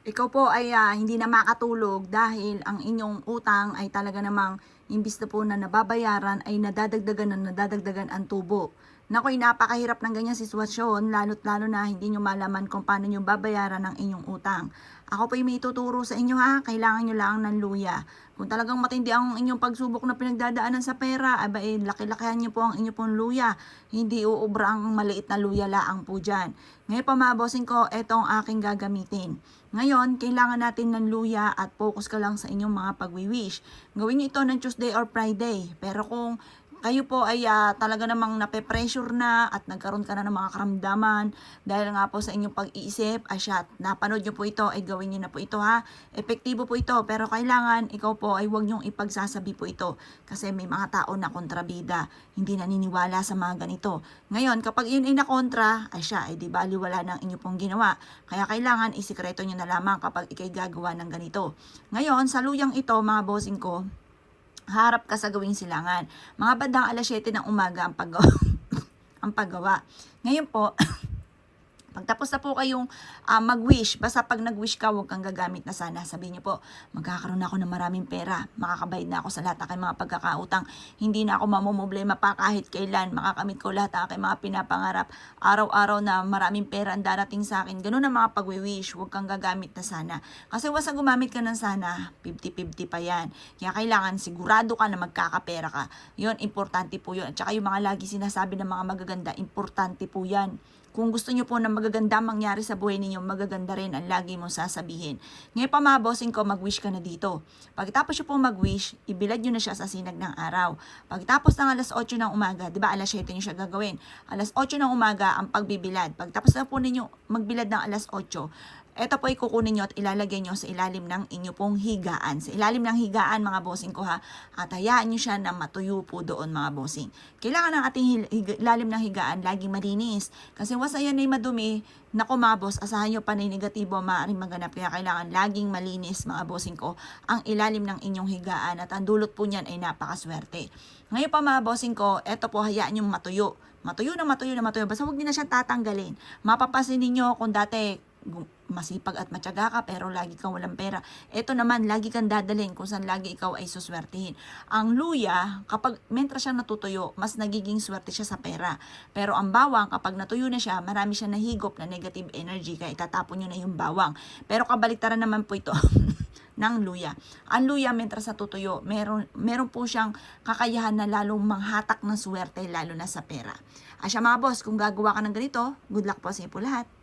ikaw po ay hindi na makatulog dahil ang inyong utang ay talaga namang imbis na po na nababayaran ay nadadagdagan ang tubo. Nakoy, napakahirap ng ganyang sitwasyon, lalo't lalo na hindi nyo malaman kung paano nyo babayaran ang inyong utang. Ako po ay may ituturo sa inyo ha, kailangan nyo lang ng luya. Kung talagang matindi ang inyong pagsubok na pinagdadaanan sa pera, aba laki-lakihan nyo po ang inyong pong luya. Hindi uubra ang maliit na luya laang po dyan. Ngayon pa mga bossing ko, etong aking gagamitin. Ngayon, kailangan natin ng luya at focus ka lang sa inyong mga pagwi-wish. Gawin nyo ito ng Tuesday or Friday. Pero kung kayo po ay talaga namang nape-pressure na at nagkaroon ka na ng mga karamdaman dahil nga po sa inyong pag-iisip, napanood nyo po ito, ay gawin nyo na po ito ha. Epektibo po ito, pero kailangan ikaw po ay huwag nyong ipagsasabi po ito kasi may mga tao na kontrabida, hindi naniniwala sa mga ganito. Ngayon, kapag yun ay nakontra, ay di baliwala ng inyo pong ginawa. Kaya kailangan isikreto nyo na lamang kapag ikay gagawa ng ganito. Ngayon, sa luyang ito mga bossing ko, harap ka sa gawing silangan. Mga bandang alas 7 ng umaga ang paggawa. ang paggawa. Ngayon po, pagtapos na po kayong mag-wish, basta pag nag-wish ka, huwag kang gagamit na sana. Sabihin niyo po, magkakaroon ako ng maraming pera, makakabayad na ako sa lahat ng aking mga pagkakautang, hindi na ako mamumblema pa kahit kailan, makakamit ko lahat ng aking mga pinapangarap, araw-araw na maraming pera ang darating sa akin. Ganun ang mga pag-wish, huwag kang gagamit na sana. Kasi wasa gumamit ka ng sana, 50-50 pa yan. Kaya kailangan sigurado ka na magkakapera ka. Yun, importante po yun. At saka yung mga lagi sinasabi ng mga magaganda, importante po yan. Kung gusto nyo po na magaganda mangyari sa buhay ninyo, magaganda rin ang lagi mong sasabihin. Ngayon pa mga bossing ko, mag-wish ka na dito. Pagkatapos nyo po mag-wish, ibilad nyo na siya sa sinag ng araw. Pagkatapos ng alas 8 ng umaga, di ba alas 7 nyo siya gagawin. Alas 8 ng umaga ang pagbibilad. Pagkatapos na po ninyo magbilad ng alas 8, ito po ay kukunin nyo at ilalagay nyo sa ilalim ng inyo pong higaan. Sa ilalim ng higaan mga bossing ko ha. At hayaan nyo siya na matuyo po doon mga bossing. Kailangan ng ating ilalim ng higaan laging malinis. Kasi once na yan ay madumi, naku mga boss, asahan nyo panay negatibo maaaring maganap. Kaya kailangan laging malinis mga bossing ko ang ilalim ng inyong higaan. At ang dulot po niyan ay napakaswerte. Ngayon pa mga bossing ko, ito po hayaan nyo matuyo. Matuyo na matuyo na matuyo. Basta huwag din na siya tatanggalin. Mapapansin ninyo kung dati masipag at matyaga ka pero lagi kang walang pera. Ito naman, lagi kang dadalhin kung saan lagi ikaw ay suswertihin. Ang luya, kapag mentras siya natutuyo, mas nagiging swerte siya sa pera. Pero ang bawang, kapag natuyo na siya, marami siya nahigop na negative energy kaya itatapon nyo na yung bawang. Pero kabaliktaran naman po ito ng luya. Ang luya, mentras natutuyo, meron po siyang kakayahan na lalong manghatak ng swerte lalo na sa pera. Asya mga boss, kung gagawa ka ng ganito, good luck po sa inyo po lahat.